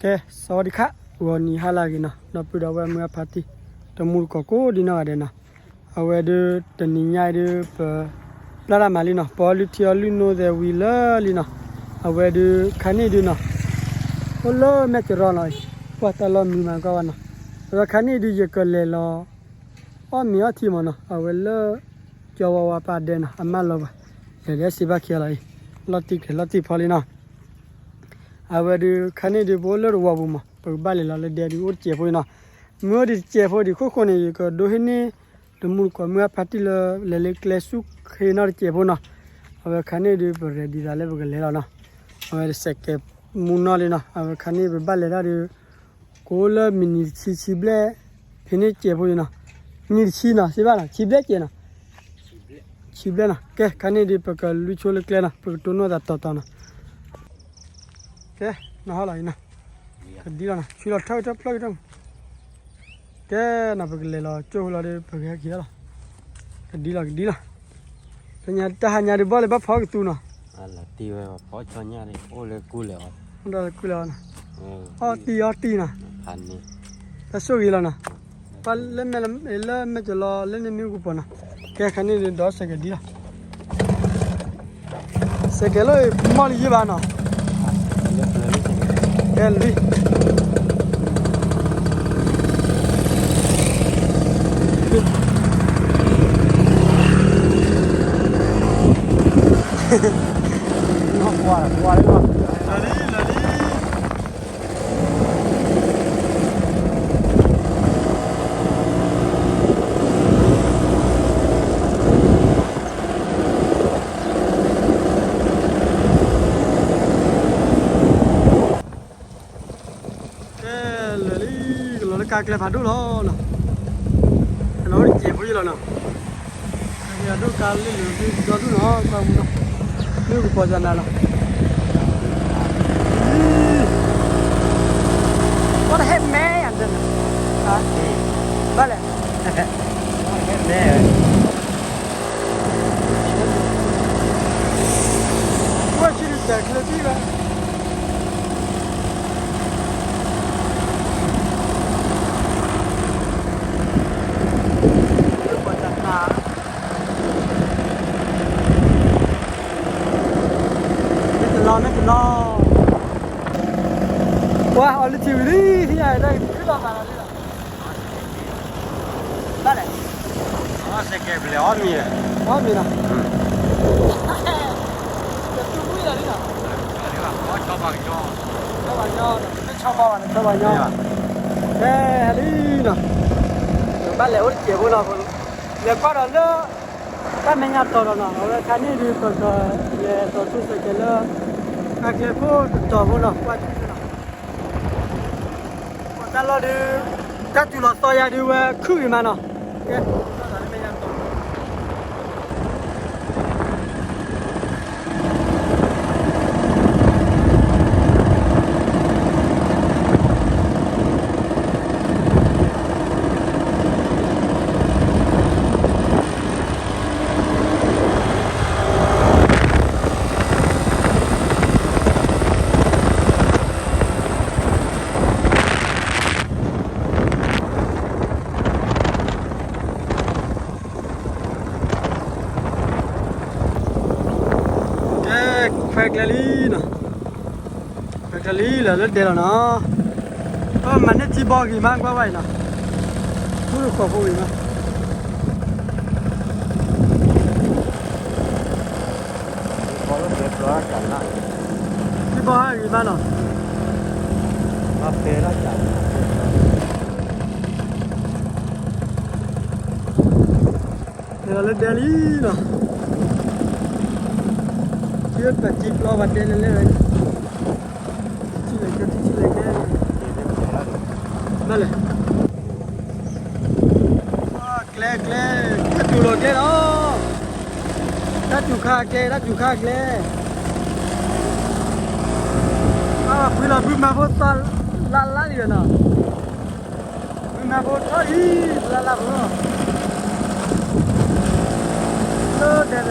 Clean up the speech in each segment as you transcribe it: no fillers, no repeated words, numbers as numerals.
แกสวัสดีครับวันนี้ฮาลากินะนับไปดูว่าเมื่อพาร์ตี้ตมูลก็โคดีนะอะไรนะเอาไว้ดูตอนนี้ยายดูเปล่ามาลีนะพอลิที่อลิโนเดวิลลีนะเอาไว้ดูคันนี้ดูนะโอ้โหแม่จะรอหน่อยพอตลอดมีมาก็วันนะแล้วคันนี้ดูเยอะกันเลยล่ะอ๋อมีอะไรที่มันนะเอาไว้เลยจะว่าปาเดนะอามาลบเดี๋ยวสิบักอะไรลอติพอลีนะเอาไว้ดูคันนี้ดูโบเลอร์ว่าบุมาปกบ้านเลยเราเดี๋ยวดูเจ็บพอนะเมื่อดีเจ็บพอดีคนนี้ก็ดูให้นี่ตมูลก็เมื่อพาร์ตี้เลยเล็กๆสุขให้น่าเจ็บพอนะเอาไว้คันนี้ดูเปิดเรดี้อะไรพวกเลยแล้วนะเอาไว้เสกมุนอะไรนะเอาไว้คันนี้บ้านเลยเราดูโคลมินิชิบเล่ให้นี่เจ็บพอนะมินิชินะใช่ป่ะนะชิบเล่เจ็บนะชิบเล่นะแกคันนี้ดูปกลุยโชว์เล็กๆนะปกตัวโน้ตต่อนะแกน่าฮัลโหลนะดีแล้วนะชิลล์เท่าพลักจังแกน่าปกเลยละโจ้เราได้ปกแค่กี่ละดีละเป็นยังแต่หายังได้บ่เลยบ่พอกับตัวนะอะไรตีไว้พอชอนยังเลยโอ้เลยกูเลยมันได้กูแล้วนะอ๋อตีนะพันนี่แต่สู้กี่แล้วนะพอเล่นไม่จะรอเล่นในนิ้วกูปะนะแกคันนี้ดอสเกดีละเสกเลยมอลยี่บ้านนะแกลุยน้องว่าเลยว่ะลาลีเราได้การเกลี่ยผ่านดูแล้วนะเราได้เจ็บอยู่แล้วนะเดี๋ยวดูการเล่นหรือดูดูเนาะความเนาะนี่กูพอจะนั่นละว่าเห็นแม่อย่างเดิมฮะบ้าเลยแน่ว่าชีวิตแต่เคลื่อนที่ไปไม่เป็นรอว่าเอาลิทิวนี่ที่ไหนได้ที่เรามาแล้วได้เลยอ๋อเสกเปลี่ยนมีเลยมีนะจะตู้มืออะไรนะนี่ว่าอ๋อชอบบ้างย่อไม่ชอบบ้างนะชอบบ้างย่อเฮ้ยนี่นะบ้านเหลวเกี่ยวกับเราเหลวก็เราเลิกบ้านไม่งานต่อเราเนาะเราคันนี้ดูตัวเลยตัวตู้เสกเลยอาเกี่ยวกับตัวพวกเราว่าที่ไหนแต่เราดูจัดจุดเราต่อยาดูว่าคือมันเนาะเอ๊ะไม่ยังต่อแฟกลีนะแฟกลีแล้วเดี๋ยวนะก็มันนี่ที่บอกกี่มากกว่าไว้นะพูดขอพูดอีกนะพอแล้วเรียบร้อยกันละที่บอกกี่มากเนาะมาเปย์แล้วจัดเดี๋ยวนี้นะเชื่อแต่จีบรอวันเดียวเลยที่เลยก็ที่เลยแค่นั่นแหละแกล้ถ้าจุโรแกเนาะถ้าจุค่าแกพี่เราพี่มาพูดตอนลาดีนะพี่มาพูดตอนลาพูดเลิศเด็ด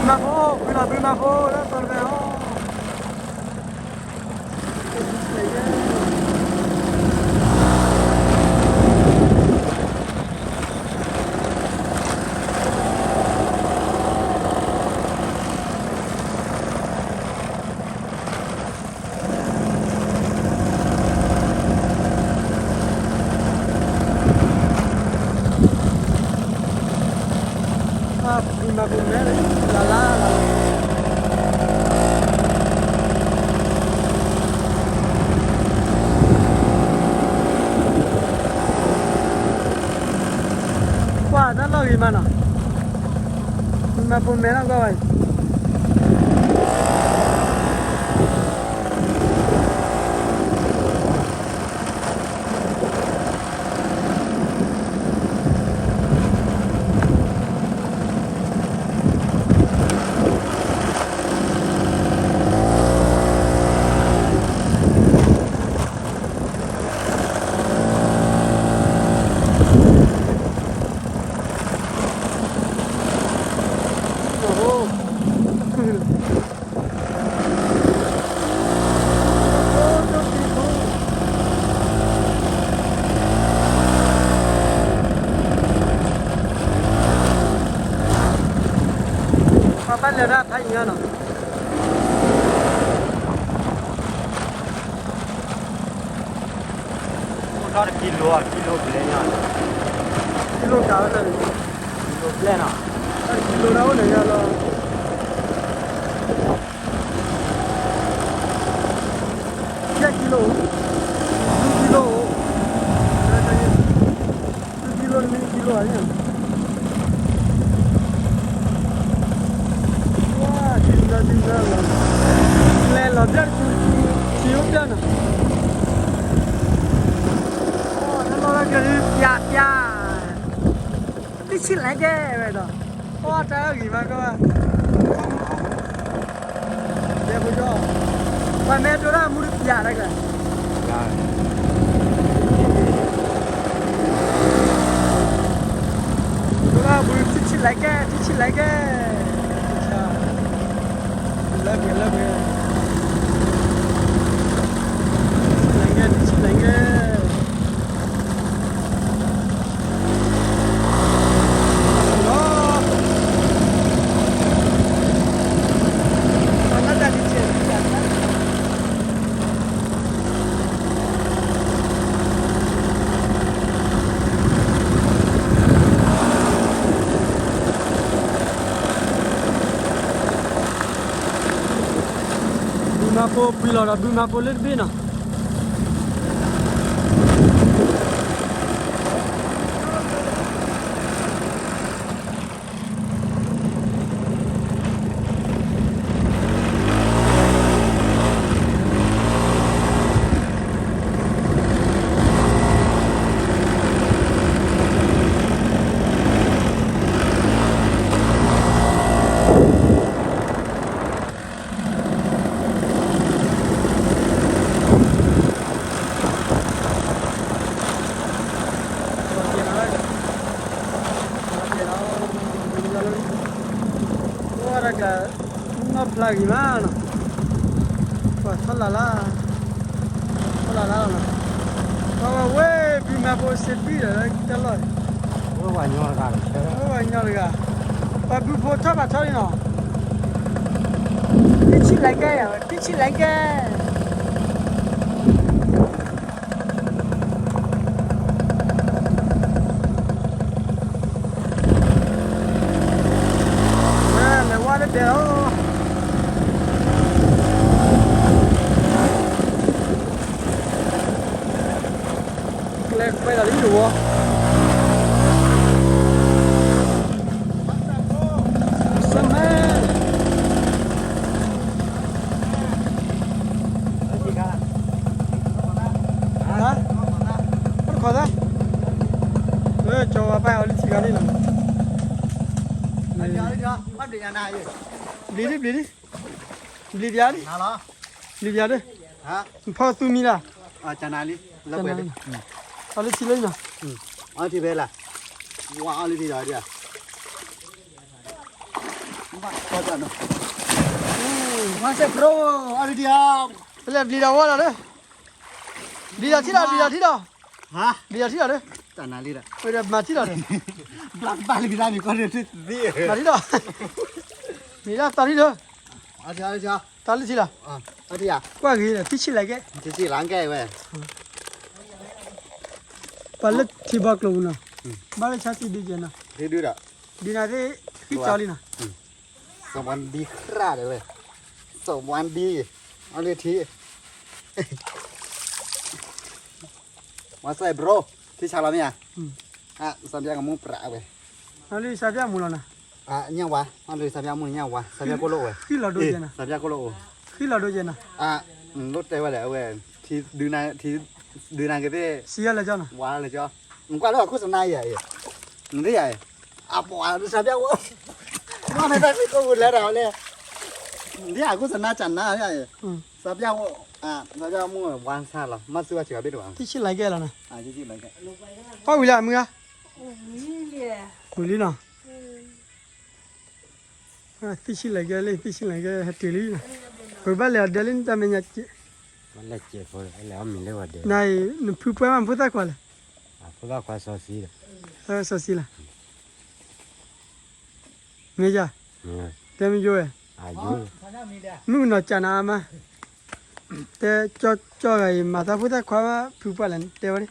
มาโพพี่มาโพแล้วตอนไปอ๋อมาบุญแม่เลยลาลาว่านั่นเราอีมันอ่ะมาบุญแม่แล้วก็ไปบ้านเลยนะพักอย่างนั้นเหรอก็กิโลเปล่าเนี่ย กิโลกรัมเลย กิโลเปล่านะ กิโลแล้วเนี่ยยังละกิโลนี่กิโลอะไรเนี่ยว้าจริงละเลยเราเดินชิวจังนะโอ้นั่นเราก็คือปยาที่ชิ้นอะไรแกไปต่อโอ้ใจก็กี่มาก็ว่าเดี๋ยวพูดจ่อไปแม่ตัวนั้นมุดปยาได้กันตัวนั้นมุดที่ชิ้นอะไรแกlagi Bumapo pilora bumapo lebih na. Lagi mana? Wah, salah lah. Kalau weh, bima boleh bila kita loh. Oh, banyak kan. Oh, banyak juga. Tapi foto apa cari no? Kecil lagi ya, kecil lagi. Nah, lewat dia. Quay là lính đủ sân mê hả? Bắt khỏi ra cho bao đi chỉ đi nào bắt đi nhà này đi ra đi nào đi ra đi hả phao tu mi là nhà này đi lớp về đi lấy chi lấy nào thì về là wow đi rồi đi à Có chuyện đâu. Mà sẽ pro, ai đi không? bây giờ đi đâu rồi đấy đi đâu đi đâu Hả? đi đâu đấy Chẳng nào đi đâu. bây giờ mà đi đâu đấy Bạn bạn đi ra thì con đi đi. mà đi đâu đi đâu tao đi đâu Đi chưa? tao đi đâu Đi à? qua cái là thích lại cái Chỉ lắng cái vậy. bà lết thì bạc luôn nè bà lết chát đi cái nè Đi đưa đó. đi nào thế khi cho đi nè Xong anh đi ra đấy vậy. Xong anh đi. Anh đi thi. Mà sai bro. Thì sao làm nhỉ? Sao biết ngomong pra vậy? nó đi sao biết mua nè Nhau quá. Anh đi sao biết mua nhau quá. Sao biết cô lộ vậy? khi là đôi chân nè Sao biết cô lộ. khi là đôi chân nè Lúc đây vào đấy vậy. Thì đưa này cái thế. xia là cho nè Quá là cho. Qua đó có sân này vậy. Thế vậy. Bỏ sao biết quá. Nó này ta có một lẽ nào nè. Thế có sân này chẳng na thế vậy. Sao biết sao biết mua quan sát là mắt xưa chỉ biết được. thích lại cái là nè Chỉ lấy cái. qua quỳ lại mưa quỳ lý nè thích lại cái lấy thích lại cái hạt tươi nè rồi bà lẽ để lên ta mình nhặtมันละเจ็บเลยไอ้แล้วมีเรื่องว่าเด็ก này nó phụ phải mà phụ ta qua là เพราะว่าความสอสีเลย sao xí là nghe chưa เนี่ย tem mình vô à อายุ มึงน่ะจานามาแต่จ่อไอ้มาตาพุทธควาผู้ปาลันเตวนี่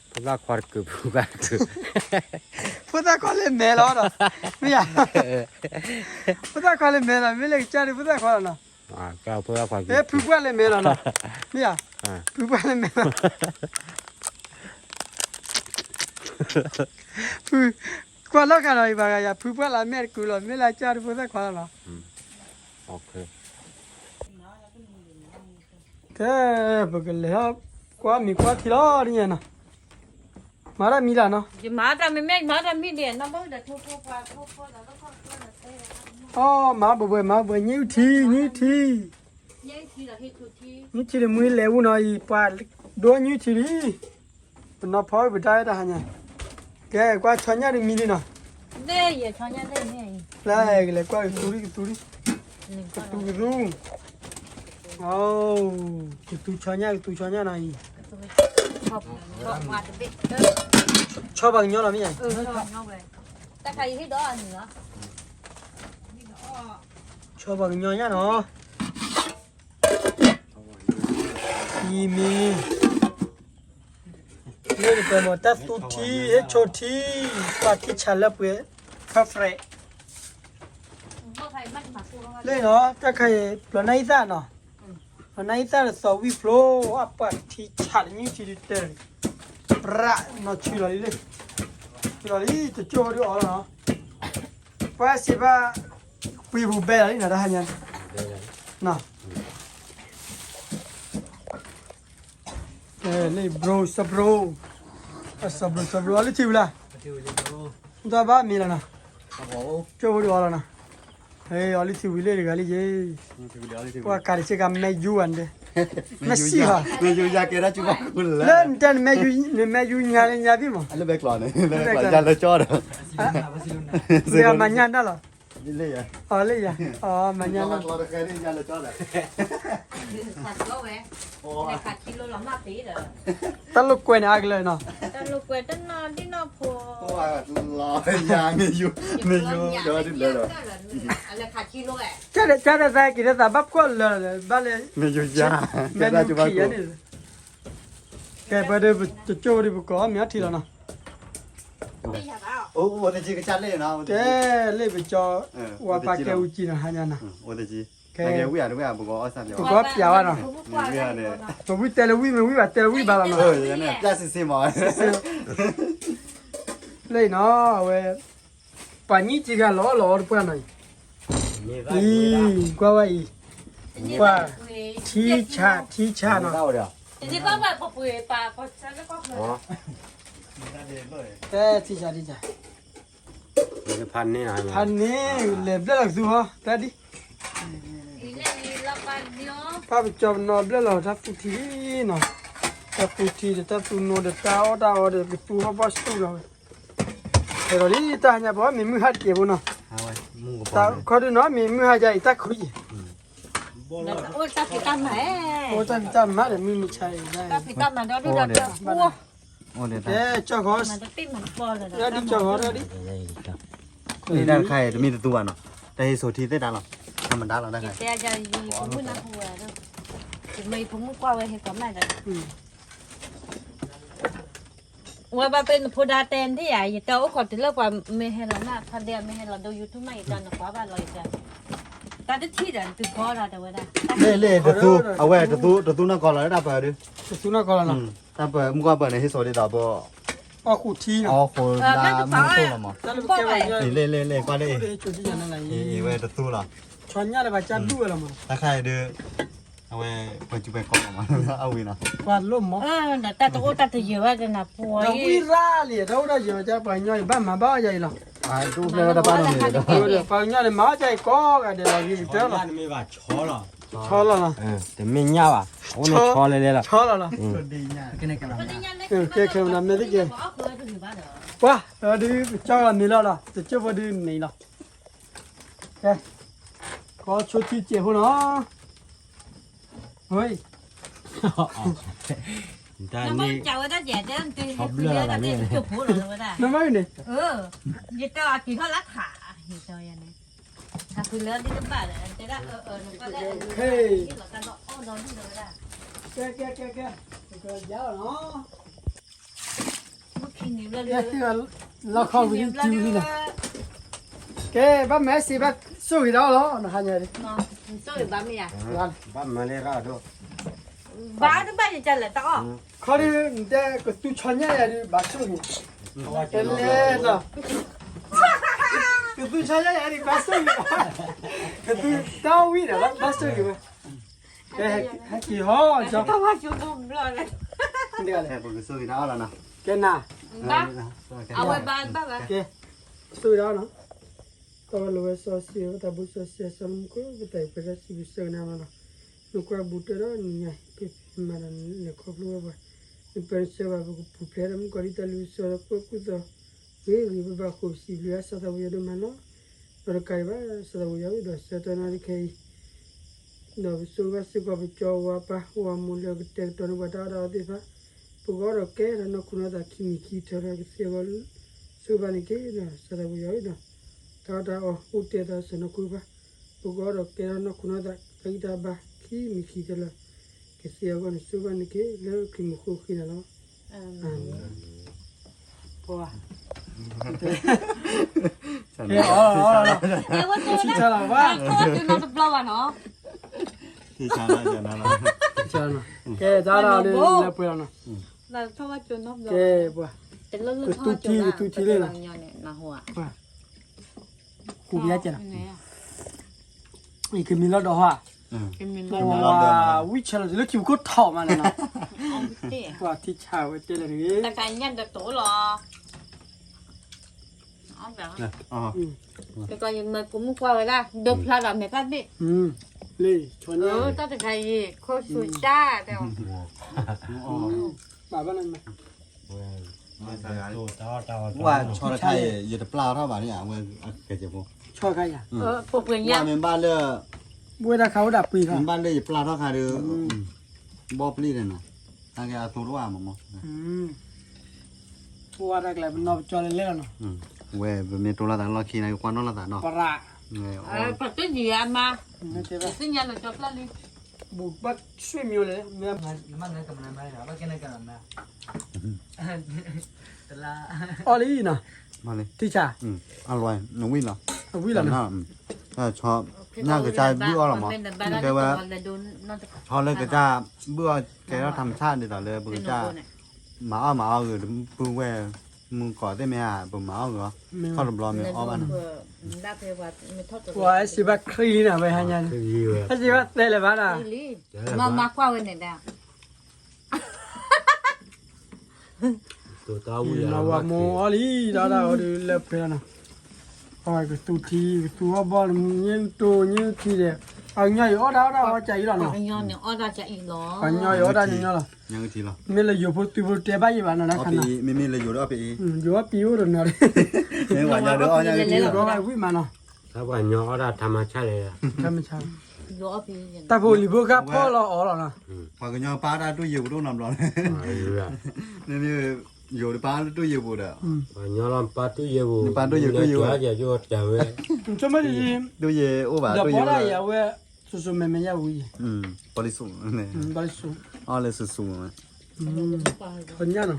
เพราะว่าความคือผู้บ้าคือ พุทธควาเลยแม่แล้วนะไม่อยากพุทธควาเลยแม่แล้วไม่เลยจ่าดิพุทธควาแล้วนะ ก็เพราะว่าความ ผู้ปาเลยแม่แล้วนะไม่อยากผู้ปาเลยแม่แล้วผู้กว่าแล้วกันอะไรบ้างอย่าผู้ปาละแม่กูแล้วไม่เลยจ่าดิพุทธควาแล้วนะ โอเค แต่พวกเลยครับกว่ามีกว่าที่ล้อนี่นะมาได้มีแล้วเนาะ มาแต่ไม่เดียนน้ำมันเดือดทุกๆแล้วก็อ๋อมาบ่อยมาบ่อยนิ้วทีนิ้วที ยังทีละที่ทุกที่ นิ้วทีเลยมือเลวหน่อยปาโดนนิ้วทีดิเป็นน้าพ่อไปได้ได้ฮะเนี่ยแกกว่าชอนยาดิมีดิเนาะ เนี่ยอย่าช้อนยันได้เนี่ย แล้วเลยกว่าตุริตุ หนึ่ง ตุรุโอ้ตุชอนยาหน่อย ชอบมาจะเป็น ชอบบางย้อนเราไม่ใช่ ชอบน้องเลยแต่ใครที่ดอเหนือ ชอบบางย้อนเนาะอีมีนี่เป็นหมดแต่ตุทีเฮโชทีปาที่ฉันละเปื่อยคาเฟ่ เมื่อใครมันมาสู้ เลยเนาะถ้าใครปลาไหนซ่าเนาะปลาไหนซ่าสวิฟโลอัปปะที่ฉันนี่ที่เตอร์ประเนาะชิลล์เลยชิลล์จะโจดีอ๋อเนาะว่าสิว่าคุยบุบเบลนี่นะได้ฮันยันเนาะเลยบรูซับรูซับรูอะไรที่วิล่ะตัวบ้ามีแล้วนะโจดีอ๋อแล้วนะเฮ้ยอะไรที่วิลเลยกันเลยว่าการที่จะไม่ยูอันเดไม่สิฮะ Người yêu gia kia đó chú bácคุณแล้ว เล่นเต้นไม่ยูงานยาพี่มั้ง อันนี้เบกหล่อเนี่ยเบกหล่อจะเลยจอด เรียกมันยันได้หรอ นี่เลยอ่ะ อ๋อเลยอ่ะอ๋อมันยัน เราเราเคยได้ยันเลยจอดอ่ะ ขาดโลเว้ยแต่ขาดกิโลละมาปีเด้อ ตลกกว่านี้เลยเนาะ แต่ลูกเวทนอนที่นอนพอ เพราะว่ารอยางไม่อยู่เดี๋ยวดิ้นเลยเหรอ อะไรขาดกิโลแหละ จะได้ใส่กี่ได้บับก็เลยบ้านเลย ไม่อยู่ยา แม่ ได้ ดู จูบา ขี้ กู อันนี้แกไปเดี๋ยวจะโจ้ดิบุกก็มีอาทิตย์แล้วเนาะ ไม่อยากเอา โอ้โหแต่จีก็จัดเลยเนาะ แกเลยไปจอว่าปากแกอุจินะฮะเนี่ยนะ โอ้แต่จีแต่แกวิ่งด้วยบุกก็สั่นเดียว ก็เปียว่าเนาะ เนี่ย ตัววิเตลวิไม่วิว่าเตลวิบาลาเนาะ อย่างนี้แปลซิซิมอ เลยเนาะเว้ยปานี่จิกาล้อหรือเปล่าหน่อยอีกว่าว่าอีว่าทีชาเนาะ เล่าเดี๋ยว จริงๆก็แบบปล่อยปลาพอฉันแล้วก็เลย อ๋อ แต่ทีชา มันจะพันนี่นะ พันนี้เล็บได้หลักสูฮะแต่ดิ อีเล่นนี่ละกันเดียว พาไปจอบนอนได้หรอถ้าปูทีเนาะถ้าปูทีถ้าปูโนเดตาออเดไปปูเขาบอสตูเราแต่เราดิตาเนี่ยบอกมีมือหัดเก็บเนาะ ฮ hao ơi mùng của ตา bò เขาดูเนาะมีมือหายใจตาคุย โอ้ตาผิดตามแหม โอ้จันจำมาแต่มีใช่ได้ ตาผิดตามมันดูดับเจ้าปัว ô để เอ๊ะเจ้าขอ มันจะติ้มมันปอเลย เดี๋ยวดิเจ้าขอเดี๋ยวดิ đây đang khai thì mình tu à nó đây số thi tết đã rồi không mình đã rồi đang khai แต่จะยีผมมือนะหัวเด้อจะไม่ผมมือกว่าไว้ให้ก่อนได้เลยว่ามาเป็นโพดาเตนที่ใหญ่เจ้าขอถึงเลิกว่าไม่ให้เราหน้าพันเดียวไม่ให้เราดูยูทูบไม่ตอนขวาบ้านเราจะตาจะที่เดินตึกพอเราแต่ว่าได้ lê tu à quê tu nó còn là đáp bờ đi สุนัขก่อนนะ đáp bờ mua qua bờ này hết số đi đáp bờ อ๋อขู่ทีนะ ó khổ là mua tu là mà แล้วลูกแกว่า lê qua đây จุดที่ยังไง quê tu là ชอนยาเลยว่าจับดูแล้วมั้ง ta khai đưa à quê quê chụp về con mà ao gì nào วาดล่มมั้ง น่ะตาตัวตาตัวเยอะว่าจะน่ะป่วย เราวิราเลยเราได้เยอะจะไปย่อยบ้านมาบ้าใหญ่หรอ à tu về đáp bờ này đó เดี๋ยวไปย่อยมาใจก็กันเดี๋ยวเราอยู่เท่าไหร่ ăn mới vào chó rồi ชอแล้วนะ để mình nhau à ô nó chó lên đây là ชอแล้วนะ đi nha cái này cái มัน nào จะยังได้ แกเคยนำไม่ได้เก บอกเคยถึงบ้านเหรอ ว้าดูเจ้ามีแล้วล่ะจะเจ้าพอดีนี่ล่ะแกขอชุดที่เจ็บหัวเนาะเฮ้ย người ta แล้วมัน đi จะว่าได้แย่ได้จะเลือดได้จุกหัวเลยว่าได้ น้ำไม่เนี่ย ยิ่งเจ้ากินเขารักขาเห็นเจ้าอย่างนี้ถ้าคือเลือดที่บ้านเลยจะได้ก็ได้ที่เราการอ้อนอนที่เราได้ แกยาวเนาะ เมื่อคืนนี้เลือด แกที่เราเข้าไปจิ้มนี่นะแกบ้าแม่สิบ้าสู้อีกแล้วเหรอนะฮะเนี่ยดิ นอนโซ่อยู่บ้านไม่อยาก bắt mà lên ra đâu บ้านบ้านจะเลยต้อง เขาดิแต่ก็ตู้ชนเนี่ยดิบ้าสู้นี่เป็นเลยนะก็ตู้ชนเนี่ยดิบ้าสู้นี่ก็ตู้ดาววิ่งแล้วบ้าสู้นี่มั้ยแกให้กี่ห่อจ้ะ ถ้าว่าจุ่มเลย เดี๋ยวเลย cái bờ sôi đó là nào แกน่ะ บ้านเอาไว้บ้านบ้าน แกสู้แล้วเนาะก็ว่าเราสอเสียแต่บุษเสียสมก็แต่ไปได้สิบุษนามาเนาะลูกว่าบุตรเราเนี่ยเป็นมันเนี่ยครอบครัวไปเป็นเสวะบุพเพรมกอริตาลุสระก็กุดเฮ้ยริบบ้าคุสิบเลียสัตว์วิญญาณมันเนาะเราใครบ้าสัตว์วิญญาณด้วยสัตว์นาฬิกาเนาะสุภาษิตก็ไปจ่อว่าปะว่ามูลก็เต็มตัวบัดดาดีปะพวกเราแก่แล้วเนาะคุณอาคิมิคิเท่าไรก็เสียวันสุภาษิตเนาะสัตว์วิญญาณเนาะถ้าอุตเตตาสนุกปะพวกเราแก่แล้วเนาะคุณอาคิดาบะคิมิคิเท่าไรก็เสียวันสุภาษิตแล้วคิมุคุคินะเนาะพอ Chẳng เฮ้ยอ๋อ เดี๋ยวว่าตัว ชิ นั้น ชาลาว่า ตัวจุดนอนตะเปล่าเนาะ thì chả là nào ชาลาแกดาราเลยแล้วไปแล้วเนาะ เราถ้าว่าจุดนอน แกบ่ แต่เรื่องท่อจุดนะนาหัว กูเบียจ้ะอีกมีรถดอกฮะ เป็นมิน ว้าวิชาเราจะเลือกคิวก็ถอมาเลยนะ เตี้ย ว่าที่ชาวเจริญนี่ แต่การยันจะโตหรออ๋อแบบ แต่ก็ยังมากุ้มกว่าเวลาเดิมพลาดแบบไหนกันดิ เลยชน ตั้งแต่ใครโคตรสุดจ้าเดี๋ยว บ้าบ้านนั้นไหม đồ to to qua cho nó thay giờ tập lao thôi bạn nhỉ quên cái gì không ชอบใครอ่ะ พวกเพื่อนยั qua ง miền Ba lơ บัวตาเขาดับปีค่ะ miền Ba lơ giờ lao thôi khai được bóp ly này nè đang cái tu lúa mà mò บัวตาแกลมันนอนจอเล่นๆเนาะ về về miền tu la tảng lo khi này quan nó là tảng nó ปลา nghe ปัจจุบันมา ไม่ใช่ป่ะ ซึ่งยันเราจบแล้วนี่ บุบัดช่วยมิวเลยเนี่ย มันเงินกับมันไม่หรอว่าแค่นั้นกันนะแต่ละ อ๋อเลยนะ mà đi ที่ชา ăn rồi nó win rồi วิ่งแล้ว nó cho nhang cái chai bữa rồi mà cáiว่า cho lên cái cha bữa cái nó thầm sát đi tao lên bữa cha mà rồi bữa vềมึงก่อได้ไหมอ่ะผมมาเอาเหรอเข้าลมร้อนมั้ยอ้อบ้าน ได้เพว่าไม่ทอดตัว ว่าสิบักคลีน่ะไปหายันถ้าสิว่าได้เลยบ้านอ่ะ มากว่าเว้นเนี่ย đồ to เราว่าโมอ๋อลีดาดูเล็บเพลนะอ๋อก็ตูทีตัวบอลยิงตัวยิงทีเดียวเอาใหญ่อ๋อดาว่าใจแล้วเนาะ ไอ้ย้อนเนี่ยอ้อจะจะอีหรอ เอาใหญ่อ๋อดาเนี่ยล่ะ ยังทีละ ไม่เลยอยู่พอตัวเตะไปบ้านนะ เอา คัน ปี น่ะ ไม่มีเลยอยู่แล้วปี อยู่ว่าปิวrồi nè เนี่ยว่าอย่าเด้อเอาอย่า นี่ ที ก็ว่าวิ่งมาเนาะ ถ้าว่าย่อได้ธรรมชาติเลย ถ้าไม่ใช่ รอพี่ยัง แต่พอลิบุกพ่อเราอ๋อหรอนะ พอกันยอป้าได้ตู้เย็นตู้นำร้อน อายุอ่ะ นี่อยู่ในป้าตู้เย็นบุตร ว่าย่อลำปาตุเยบุ ปาตุเยบุ จะอยู่จะเว้ย จนไม่ดี ตู้เย็นโอ้บ้า เดี๋ยว ตู้ พ เย็ อน ได้ยาเว้สุดๆไม่ยาวุ้ย บริสุทธิ์เนี่ย บริสุทธิ์ อ๋อเลยสุดๆเลย คนนี้เนาะ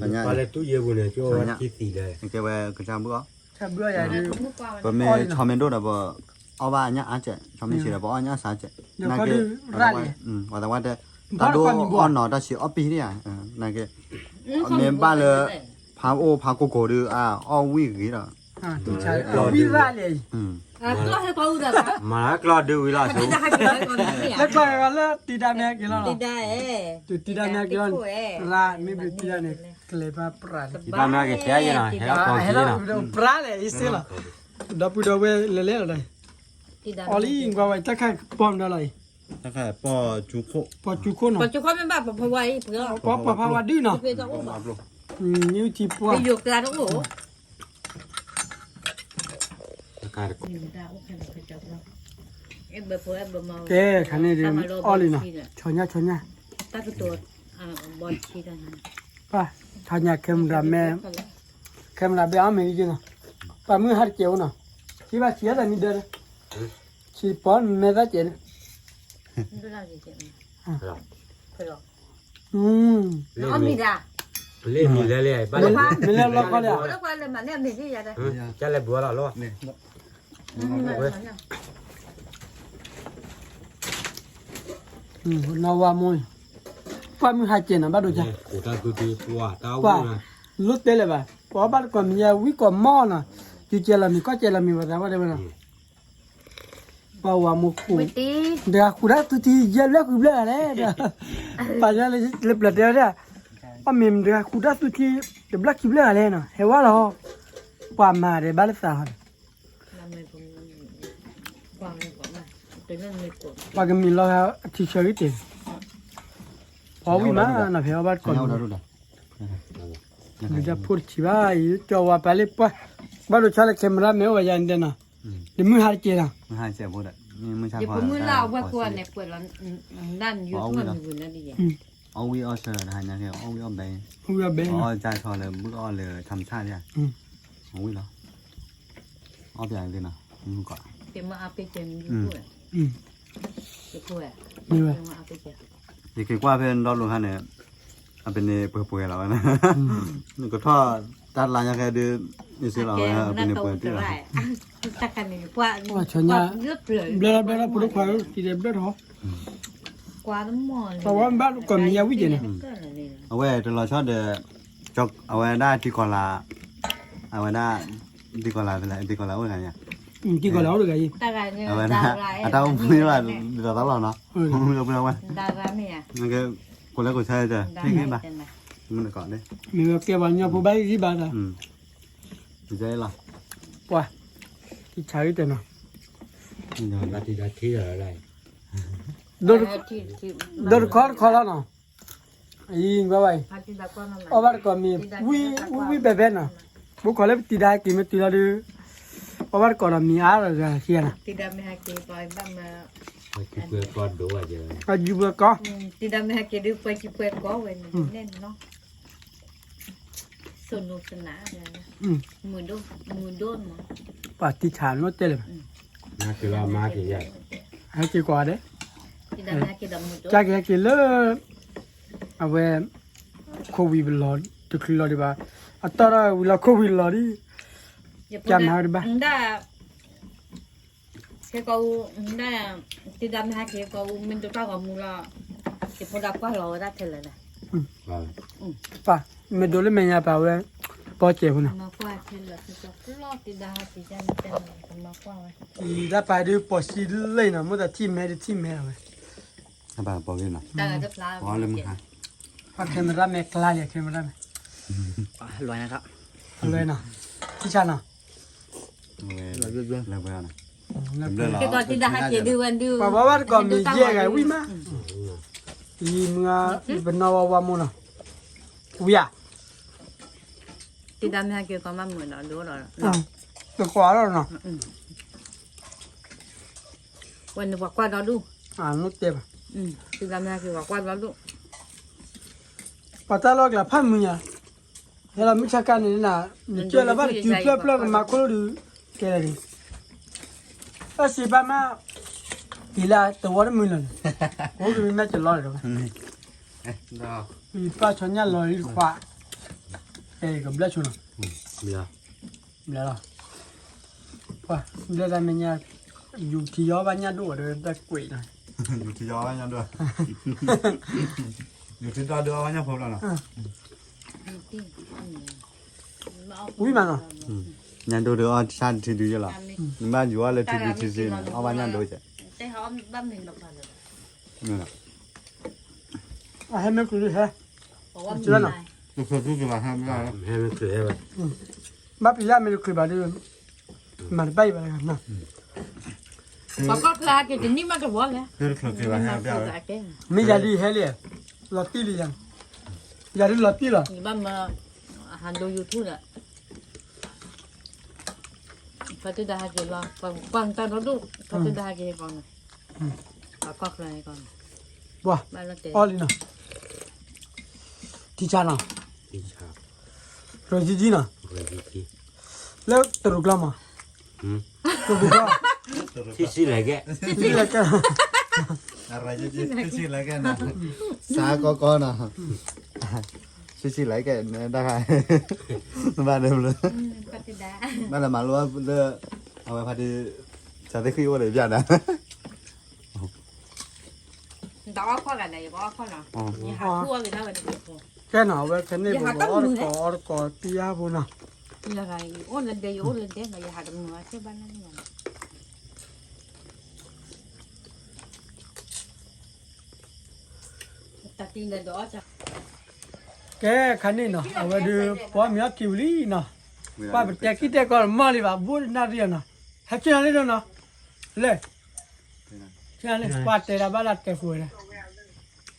อันนี้ พอเลยตุเยบุเนี่ยจะว่าที่สี่เลย แกไปกระจายบุก ถ้าเบื่อใหญ่ดิ ก็ไม่ชอบเมนดูนะบ่เอาว่าอันนี้อาจจะชอบไม่ใช่ละบ่อันนี้สาจะนั่นก็ว่าแต่ว่าแต่ตาดูอ่อนหนอตาชีออปีเนี่ยนั่นก็เมนบ้านเลยพาโอพาโกโก้ดูอ้อวิ่งกี่ละ ที่ใช้วิราเลย ก็ให้เขาดูนะ มาแล้วก็ดูเวลาสูง ได้ให้เขาดูนะ แล้วก็แล้วตีดาเมียกี่แล้ว ติดได้เอ๊ะ ตีดาเมียกี่แล้วราไม่เป็นตีดาเนี่ยเคลปาปรา ที่บ้านแม่ก็แค่ยังไงแค่พอ เฮ้ ที่ ย นะ ปราเลยอีสิละดับปูดาวเล่ๆเลยออลี่อิงว่าไว้ตะไคร้ปอมได้เลย ถ้าแค่ปอจุโค ปอจุโคนเนาะ ปัจจุบันเป็นแบบพอไว้เพื่อ ปอภาวะดื้อเนาะ ไปต้องอุ้ม นิ้วจีปัว ไปอยู่กลางอุ้ม การ อยู่ได้อุ้มใครจะจับเราเอ็มเบอร์โฟเอ็มเบอร์เมา แกคันนี้เดี๋ยวออลี่เนาะชอนยาตั้งตัวบอลชีดังนั้น ป่ะทานยาเข้มราแม่เข้มราเบียไม่กินเนาะป่ะมือหัดเจียวเนาะที่ว่าเสียแต่มีเดินชีปอนไม่ได้เจน ดูเราจริงๆเพื่อ น้องมีดา เล่นมีเล่ๆบ้าน ไม่เล่นล็อกเขาเลย แล้วก็เลยมาเนี่ยมีที่ยาได้ จะเล่นบัวละล้อ เนี่ย นาวามวยป่ะมือหัดเจนนะบ้าดูจ้ะ กูตาตุตีปัวตา ป่ะ วุ้นะ ลุดเตเลยป่ะพอบ้านก่อนมีวิก่อนหม้อน่ะจูเจลามีก็เจลามีว่าแต่ว่าได้ไหมนะป่าวามุกุ ไม่ตี เดี๋ยวคุณได้ตัวที่เยอะแล้วคุณเบลอเลยเดี๋ยวป่านนี้เลยเปล่าเดี๋ยวเนี่ยว่ามีเดี๋ยวคุณได้ตัวที่เดี๋ยวเบลอคิดเบลอเลยเนาะเห็นว่าเราป่ามาเดี๋ยวบ้านสาว เราไม่ผมความไม่ผมตัวนั้นไม่กด ป่าก็มีเราที่เชื่อที่เต็มพอวิมาน่ะเพื่อบ้านก่อน เอาดูนะ เดี๋ยวพูดชิบะจะว่าไปเลยป่ะบ้านเราใช้แคมราไม่ว่าอย่างเดียวนะเดี๋ยวมือหาเจนะ ไม่ให้เจ็บบุตรนี่ไม่ใช่ อย่า พอ ผมมือเล่าว่าควรเนี่ยควรเรานั่นอยู่ทั่วมือนั่นดี เอาวิเอาเชิญนะเนี่ยคือเอาวิเอาไป หัวเบน เอาใจคอเลยมึงเอาเลยทำท่าเนี่ยเอาวิเหรอเอาไปอย่างเดียวนะมึงก่อน เป็นมาอาเปเจนอยู่ทั่วอยู่ทั่ว นี่ว่ะ เป็นมาอาเปเจน นี่คือกว่าเพื่อนรอดลงฮะเนี่ยเอาเป็นเปื่อยๆแล้วนะนี่ก็ทอดตัดลายยังไงดูนี่สิเราเป็นเปื่อยที่เรา ตะกันนี่กว่าเลือดเปลือย เบลอเบลอพูดควายที่เด็บเลือดหอ กว่าน้ำมัน เพราะว่าบ้านก่อนมียาวิเจนะ เอาไว้ตลอดชอบเดจกเอาไว้ได้ที่ก่อนละเอาไว้ได้ที่ก่อนละเป็นไรที่ก่อนละว่าไงเนี่ย ที่ก่อนแล้วหรือไง ตะกันเนี่ย เอาไว้ ดา ได้ รา อาตาไม่ว่าเราต้องรอเนาะไม่รู้ไม่รู้ว่า ดาราเนี่ย นั่นก็คนแรกคนใช่จ้ะ ดา ที่ รา นี่ปะ จังนะ มันก่อนดิ มีแบบแกวันยาผู้ใบที่บ้านอ่ะ ดีใจหรอ ว่าที่ใช้แต่เนาะ นาทีนาทีอะไร โดนคอแล้วเนาะยิงไปไว้เอาบ้านก่อนมีวิแบบเนาะบุคคลเล็บตีได้กี่เม็ดตีได้ดูเอาบ้านก่อนมีอะไรกันเชียนะ tidak mehake pai bama ที่เพื่อก่อนดูว่าจะ อายุเบก็ tidak mehake du pai ki pai ko wen nen no สนุกสนานมือโดนมั้ง ปฏิฐานโนเตล น่าจะว่ามาที่ใหญ่ ให้กี่กว่าเด้ tidak mehake daมือโดน จากกี่เลเอาไว้โควิดบลอดตุกลอดบ้าอัตราวิลาโควิดลอดีจำหาดิบ้า ได้แค่เขาได้ tidak mehake เขามันจะกับมูลาที่พอดับก็รอได้เท่านั้น ป่ะไม่โดนเลยไม่ยาป่าเว้ยพอเจ็บนะ มากว่าเท่านั้นก็รอ tidak hati jangan janganมากว่า ได้ไปดูปอสิเลยนะมันจะทีมแม่ทีมแม่เว้ย ถ้าแบบบอกเลยนะ แต่จะพลาด อ๋อเลยมึงหา พักแคมราแม่คลายแคมราแม่ ลอยนะครับ เลยนะที่ฉันนะ เลยเรื่อยๆเลยไปนะ แค่ก็ tidak hati du wan du ป่าวว่าก็มีเยอะไงวิมาอีมึงอ่ะเป็นนาวาวามุนะวิอ่ะ tidak mehake ก็มาเหมือนเราดูเรา ตัวกว่าแล้วเนาะ วันนี้ว่าเราดู no te va คือทำงานคือว่าเราดู pata lo la famia ela mi chaka ni na ni che la ba tu plug ma ko du ke la ni asi ba ma ila to wa mi lo o du mi ma che lo lo ดอ mi pa chonya lo ri kwa ko bla chu no เบีย bla la pa bla la me nya yu ti yo ba nya do de ta kwei na อยู่ที่ยอยังด้วยอยู่ที่ดอเดือว่ายังพบแล้วเนาะ ui mà no ยังดูเดือชาติที่ดูอยู่หรอนี่บ้านอยู่ว่าเลยที่ดูที่ซีเอาว่ายังดูจ้ะ แต่เขาบ้านหนึ่งดอกพันเลย นี่แหละ a he me ku he บอกว่า chưa no คือคือคือมาห้ามไม่ได้ ให้มันคือให้แบบ ba pi ya me ku ba de ma bai ba na บอกก็ลาเกิดนี่มากกับว่าเลย คือคือคือมาห้ามไม่ได้ mi ya di he le lo ti li yang ya di lo ti lo นี่บ้านมาหันดูยูทูบอ่ะเขาจะได้หาเกี่ยวกับฟังตอนเราดูเขาจะได้หาเกี่ยวกับเขาก็ใครก่อน wa บ้านเราเตะ oli no ti cha na ที่ชา ro ji ji na เรื่องที่ le tru gla ma ตรุกละ ที่สิอะไรแก ti la ka อะไรจะชื่ออะไรกันนะสาก็นะชื่ออะไรกันได้ไหมบ้านเดิมเลย ก็จะได้ นั่นแหละมารู้ว่าเรื่องเอาไปพอดีจะได้คุยว่าเดี๋ยวจะนะ đó có là này có là nhà hàng thua người ta vậy được ke na we ke ne bo ko ti ya bo na là ngày ôn lên đây ôn lên đấy là nhà hàng đồng người chứ ban này ta tin là đó chứ ke khan ni no a we de po mi ki li no pa te ki te ko ma li ba bu na ri na ha cha le no le cha le pa te ra ba la te fu le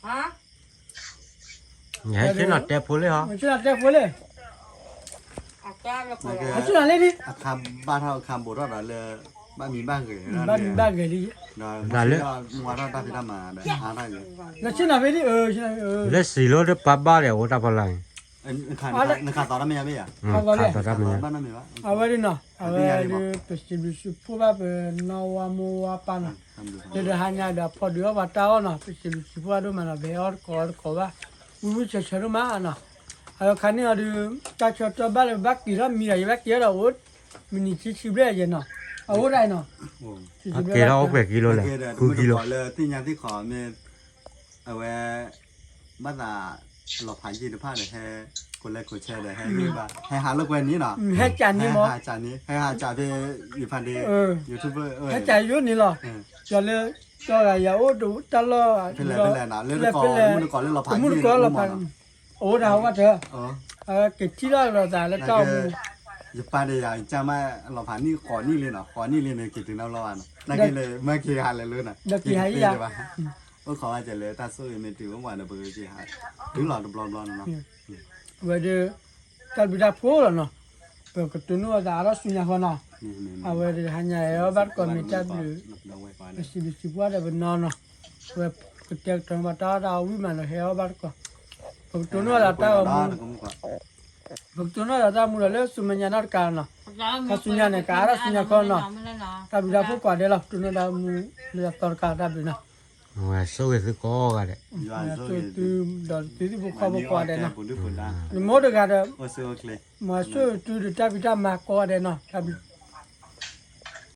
hả ไงที่หนักแต่พูดเลยเหรอ ha cha te fu le à cha là của ha cha le ni คำบ้านเราคำโบราณเลยบ้านมีบ้านเกิด ba ge li ได้เลยมาเราได้พิธามาได้หาได้เลย na chi na ve ni chi na เล่สีรถปั๊บบ้าเลยโอ้ตาพลัง ขาต่อได้ไหมยังไม่อ่ะ ขาต่อได้ไหม บ้านนั่นมีวะ a we no a we de pe si fu ba be na wa mo wa pa na de ha nya da po de wa ta no pe si fu do ma na be or ko ba u che che ma na a khan ni a de ta cha ta ba le ba ki ra mi ra ba ki ra o mi ni chi chi bre je no a wo dai no เกล้าเอาไปกิโลเลยคือกิโล เลยที่ยังที่ขอมีเอาไว้บ้านตาหลอกผ่านยีนผ้าเลยให้คนแรกคนแชร์เลยให้นี่บ้าให้หาลูกแวนนี้เนาะ he cha ni mo หาจานนี้ให้หาจานที่อยู่พันดียูทูบเบอร์ he cha yu ni lo cho le cho la ya o du ta lo เป็นไรนะเรื่องก่อนเรื่องก่อนเรื่องเราผ่าน mu ko la pa o da wa de ke chi la lo da le ta mu อย่าไปเลยอย่าจะมาเราผ่านนี่ขอนี่เลยเนาะขอนี่เลยเนี่ยคิดถึงเราอ่ะนั่นก็เลยเมื่อกี้หาเลยเลยนะก็ขออาจจะเลยตาสู้ไม่ถือว่าวันเบอร์จีหาถึงหลอดบลอนเนาะ we de ta bi da po lo no pe ko tu no da ra su nya ho no a we de ha nya yo ba ko mi ta bi si bi si wa da no no we ko te ta ba ta da wi ma no he yo ba ko ko tu no da ta mu ko tu no da ta mu le su ma nya na ka no ka su nya ne ka ra su nya ko no ta bi da po ko de la tu no da mu le ta ka da bi no ว่าสู้คือก็กันเลย tu da tu di po ko de no ปุ่นด้วยปุ่นได้ ni mo de ga da โอเคโอเค ma su tu de ta bi da ma ko de no ta bi